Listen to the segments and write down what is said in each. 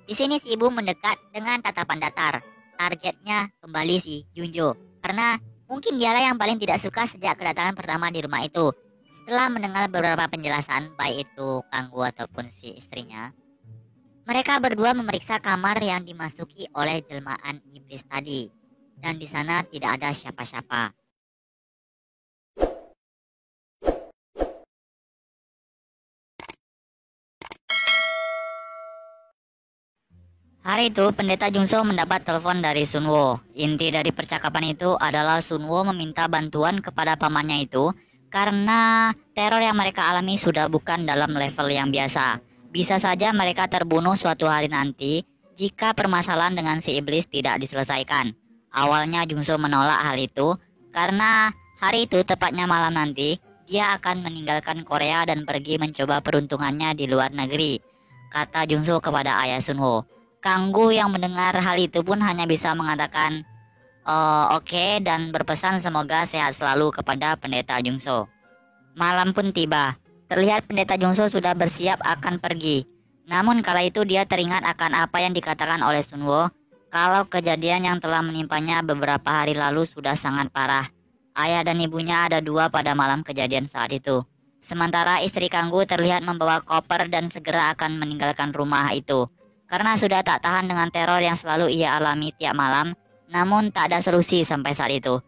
Di sini si ibu mendekat dengan tatapan datar. Targetnya kembali si Junjo. Karena mungkin dialah yang paling tidak suka sejak kedatangan pertama di rumah itu. Setelah mendengar beberapa penjelasan, baik itu Kanggu ataupun si istrinya, mereka berdua memeriksa kamar yang dimasuki oleh jelmaan iblis tadi. Dan di sana tidak ada siapa-siapa. Hari itu, Pendeta Jungso mendapat telepon dari Sunwo. Inti dari percakapan itu adalah Sunwo meminta bantuan kepada pamannya itu karena teror yang mereka alami sudah bukan dalam level yang biasa. Bisa saja mereka terbunuh suatu hari nanti jika permasalahan dengan si iblis tidak diselesaikan. Awalnya Jungso menolak hal itu karena hari itu tepatnya malam nanti dia akan meninggalkan Korea dan pergi mencoba peruntungannya di luar negeri, kata Jungso kepada ayah Sunwo. Kanggu yang mendengar hal itu pun hanya bisa mengatakan oke dan berpesan semoga sehat selalu kepada Pendeta Jungso. Malam pun tiba. Terlihat Pendeta Jungso sudah bersiap akan pergi. Namun kala itu dia teringat akan apa yang dikatakan oleh Sunwo kalau kejadian yang telah menimpanya beberapa hari lalu sudah sangat parah. Ayah dan ibunya ada dua pada malam kejadian saat itu. Sementara istri Kanggu terlihat membawa koper dan segera akan meninggalkan rumah itu. Karena sudah tak tahan dengan teror yang selalu ia alami tiap malam, namun tak ada solusi sampai saat itu.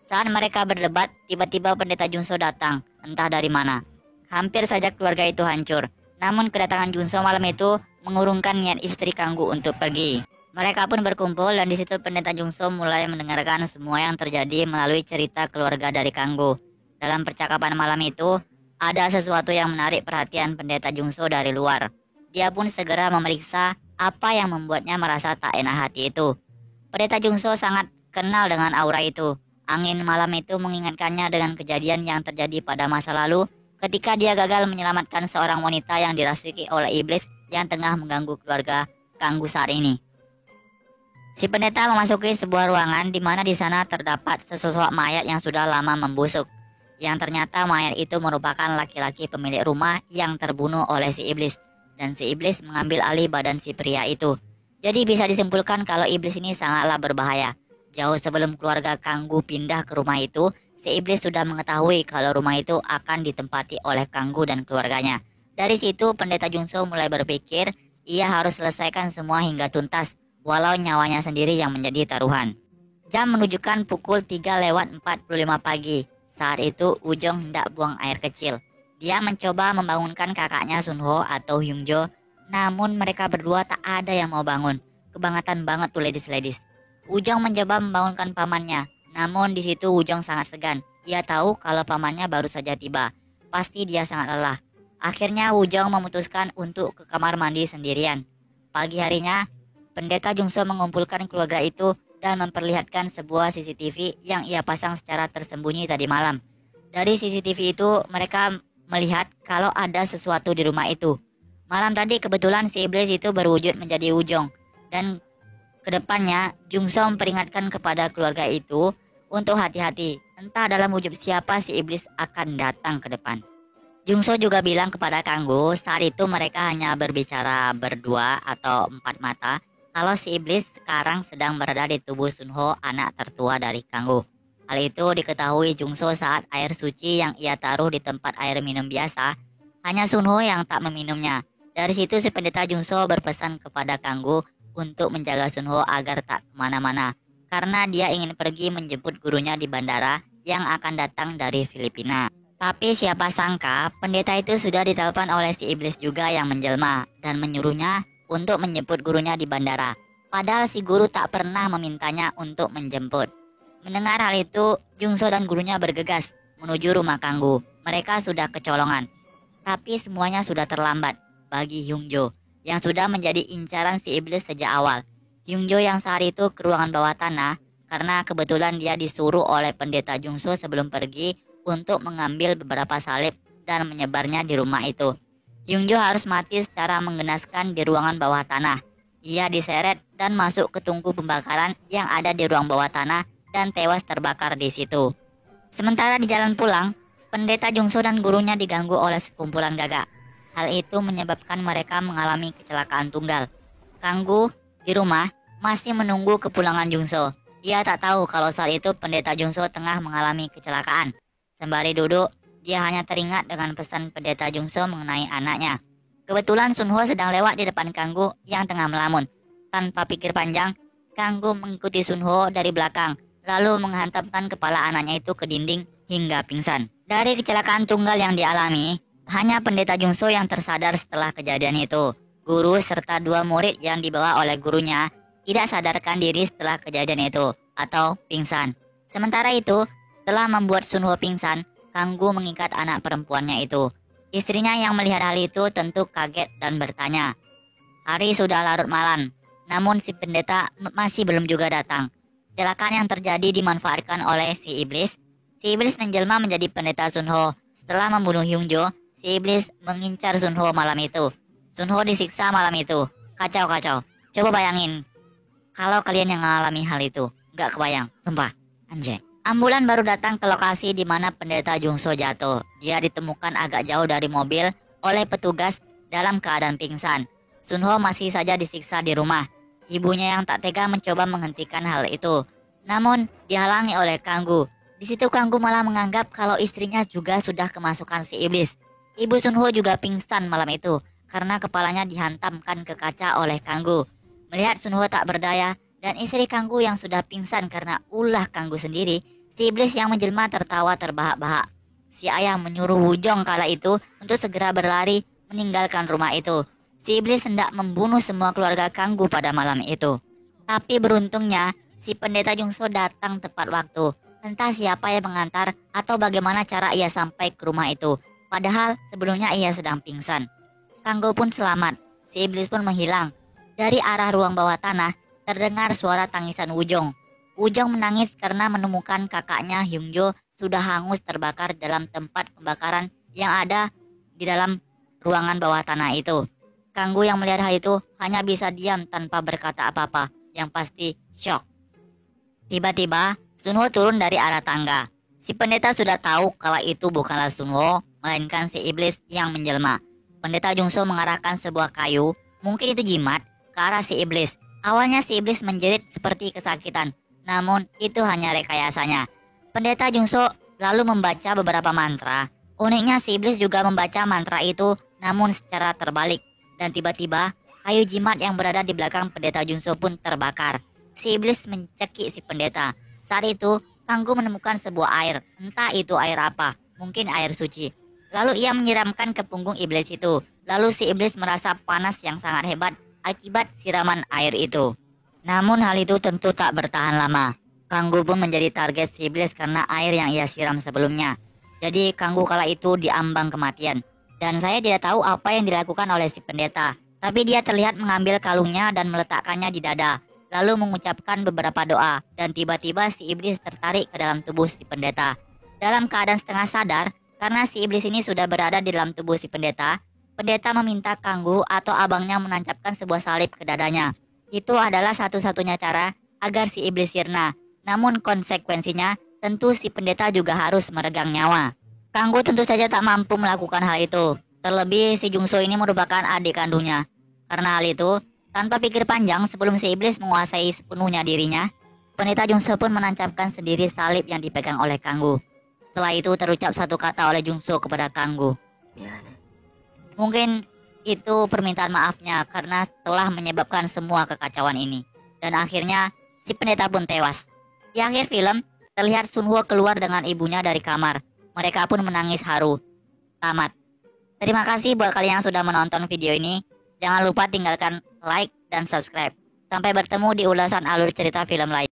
Saat mereka berdebat, tiba-tiba Pendeta Junso datang, entah dari mana. Hampir saja keluarga itu hancur, namun kedatangan Junso malam itu mengurungkan niat istri Kanggu untuk pergi. Mereka pun berkumpul dan di situ Pendeta Junso mulai mendengarkan semua yang terjadi melalui cerita keluarga dari Kanggu. Dalam percakapan malam itu, ada sesuatu yang menarik perhatian Pendeta Junso dari luar. Dia pun segera memeriksa apa yang membuatnya merasa tak enak hati itu. Pendeta Jungso sangat kenal dengan aura itu. Angin malam itu mengingatkannya dengan kejadian yang terjadi pada masa lalu ketika dia gagal menyelamatkan seorang wanita yang dirasuki oleh iblis yang tengah mengganggu keluarga Kanggu saat ini. Si pendeta memasuki sebuah ruangan di mana di sana terdapat sesosok mayat yang sudah lama membusuk. Yang ternyata mayat itu merupakan laki-laki pemilik rumah yang terbunuh oleh si iblis. Dan si iblis mengambil alih badan si pria itu. Jadi bisa disimpulkan kalau iblis ini sangatlah berbahaya. Jauh sebelum keluarga Kanggu pindah ke rumah itu, si iblis sudah mengetahui kalau rumah itu akan ditempati oleh Kanggu dan keluarganya. Dari situ Pendeta Jungso mulai berpikir ia harus selesaikan semua hingga tuntas, walau nyawanya sendiri yang menjadi taruhan. Jam menunjukkan pukul 3:45 pagi. Saat itu Ujong hendak buang air kecil. Dia mencoba membangunkan kakaknya Sunho atau Hyungjo, namun mereka berdua tak ada yang mau bangun. Kebangetan banget tuh ladies-ladies. Ujong mencoba membangunkan pamannya, namun di situ Ujong sangat segan. Ia tahu kalau pamannya baru saja tiba. Pasti dia sangat lelah. Akhirnya Ujong memutuskan untuk ke kamar mandi sendirian. Pagi harinya, Pendeta Jungso mengumpulkan keluarga itu dan memperlihatkan sebuah CCTV yang ia pasang secara tersembunyi tadi malam. Dari CCTV itu, mereka melihat kalau ada sesuatu di rumah itu. Malam tadi kebetulan si iblis itu berwujud menjadi Ujong. Dan kedepannya Jungso memperingatkan kepada keluarga itu untuk hati-hati. Entah dalam wujud siapa si iblis akan datang ke depan. Jungso juga bilang kepada Kanggu saat itu mereka hanya berbicara berdua atau empat mata kalau si iblis sekarang sedang berada di tubuh Sunho, anak tertua dari Kanggu. Hal itu diketahui Jungso saat air suci yang ia taruh di tempat air minum biasa, hanya Sunho yang tak meminumnya. Dari situ si pendeta Jungso berpesan kepada Kanggu untuk menjaga Sunho agar tak kemana-mana, karena dia ingin pergi menjemput gurunya di bandara yang akan datang dari Filipina. Tapi siapa sangka pendeta itu sudah ditelepon oleh si iblis juga yang menjelma dan menyuruhnya untuk menjemput gurunya di bandara. Padahal si guru tak pernah memintanya untuk menjemput. Mendengar hal itu, Jungso dan gurunya bergegas menuju rumah Kanggu. Mereka sudah kecolongan. Tapi semuanya sudah terlambat bagi Hyungjo yang sudah menjadi incaran si iblis sejak awal. Hyungjo yang saat itu ke ruangan bawah tanah karena kebetulan dia disuruh oleh pendeta Jungso sebelum pergi untuk mengambil beberapa salib dan menyebarnya di rumah itu. Hyungjo harus mati secara menggenaskan di ruangan bawah tanah. Ia diseret dan masuk ke tungku pembakaran yang ada di ruang bawah tanah dan tewas terbakar di situ. Sementara di jalan pulang, pendeta Jungso dan gurunya diganggu oleh sekumpulan gagak. Hal itu menyebabkan mereka mengalami kecelakaan tunggal. Kanggu di rumah masih menunggu kepulangan Jungso. Ia tak tahu kalau saat itu pendeta Jungso tengah mengalami kecelakaan. Sembari duduk, dia hanya teringat dengan pesan pendeta Jungso mengenai anaknya. Kebetulan Sunho sedang lewat di depan Kanggu yang tengah melamun. Tanpa pikir panjang, Kanggu mengikuti Sunho dari belakang, lalu menghantamkan kepala anaknya itu ke dinding hingga pingsan. Dari kecelakaan tunggal yang dialami, hanya pendeta Jungso yang tersadar setelah kejadian itu. Guru serta 2 murid yang dibawa oleh gurunya tidak sadarkan diri setelah kejadian itu atau pingsan. Sementara itu, setelah membuat Sunho pingsan, Kanggu mengikat anak perempuannya itu. Istrinya yang melihat hal itu tentu kaget dan bertanya. Hari sudah larut malam, namun si pendeta masih belum juga datang. Kecelakaan yang terjadi dimanfaatkan oleh si iblis. Si iblis menjelma menjadi pendeta Sunho. Setelah membunuh Hyungjo, si iblis mengincar Sunho malam itu. Sunho disiksa malam itu. Kacau. Coba bayangin kalau kalian yang mengalami hal itu. Gak kebayang, sumpah. Anjay. Ambulan baru datang ke lokasi di mana pendeta Jungso jatuh. Dia ditemukan agak jauh dari mobil oleh petugas dalam keadaan pingsan. Sunho masih saja disiksa di rumah. Ibunya yang tak tega mencoba menghentikan hal itu. Namun dihalangi oleh Kanggu. Di situ Kanggu malah menganggap kalau istrinya juga sudah kemasukan si iblis. Ibu Sunho juga pingsan malam itu karena kepalanya dihantamkan ke kaca oleh Kanggu. Melihat Sunho tak berdaya dan istri Kanggu yang sudah pingsan karena ulah Kanggu sendiri, si iblis yang menjelma tertawa terbahak-bahak. Si ayah menyuruh Wujong kala itu untuk segera berlari meninggalkan rumah itu. Si iblis hendak membunuh semua keluarga Kanggu pada malam itu. Tapi beruntungnya, si pendeta Jungso datang tepat waktu. Entah siapa yang mengantar atau bagaimana cara ia sampai ke rumah itu. Padahal sebelumnya ia sedang pingsan. Kanggu pun selamat. Si iblis pun menghilang. Dari arah ruang bawah tanah, terdengar suara tangisan Wujong. Wujong menangis karena menemukan kakaknya Hyungjo sudah hangus terbakar dalam tempat pembakaran yang ada di dalam ruangan bawah tanah itu. Kanggu yang melihat hal itu hanya bisa diam tanpa berkata apa-apa, yang pasti syok. Tiba-tiba, Sunho turun dari arah tangga. Si pendeta sudah tahu kalau itu bukanlah Sunho, melainkan si iblis yang menjelma. Pendeta Jungso mengarahkan sebuah kayu, mungkin itu jimat, ke arah si iblis. Awalnya si iblis menjerit seperti kesakitan, namun itu hanya rekayasanya. Pendeta Jungso lalu membaca beberapa mantra. Uniknya si iblis juga membaca mantra itu, namun secara terbalik. Dan tiba-tiba, kayu jimat yang berada di belakang pendeta Jungso pun terbakar. Si iblis mencekik si pendeta. Saat itu, Kanggu menemukan sebuah air, entah itu air apa, mungkin air suci. Lalu ia menyiramkan ke punggung iblis itu. Lalu si iblis merasa panas yang sangat hebat akibat siraman air itu. Namun hal itu tentu tak bertahan lama. Kanggu pun menjadi target si iblis karena air yang ia siram sebelumnya. Jadi Kanggu kala itu diambang kematian. Dan saya tidak tahu apa yang dilakukan oleh si pendeta. Tapi dia terlihat mengambil kalungnya dan meletakkannya di dada. Lalu mengucapkan beberapa doa. Dan tiba-tiba si iblis tertarik ke dalam tubuh si pendeta. Dalam keadaan setengah sadar, karena si iblis ini sudah berada di dalam tubuh si pendeta, pendeta meminta Kanggu atau abangnya menancapkan sebuah salib ke dadanya. Itu adalah satu-satunya cara agar si iblis sirna. Namun konsekuensinya, tentu si pendeta juga harus meregang nyawa. Kanggu tentu saja tak mampu melakukan hal itu. Terlebih si Jungso ini merupakan adik kandungnya. Karena hal itu, tanpa pikir panjang sebelum si iblis menguasai sepenuhnya dirinya, pendeta Jungso pun menancapkan sendiri salib yang dipegang oleh Kanggu. Setelah itu terucap satu kata oleh Jungso kepada Kanggu. Mungkin itu permintaan maafnya karena telah menyebabkan semua kekacauan ini. Dan akhirnya si pendeta pun tewas. Di akhir film, terlihat Sunho keluar dengan ibunya dari kamar. Mereka pun menangis haru. Tamat. Terima kasih buat kalian yang sudah menonton video ini. Jangan lupa tinggalkan like dan subscribe. Sampai bertemu di ulasan alur cerita film lain.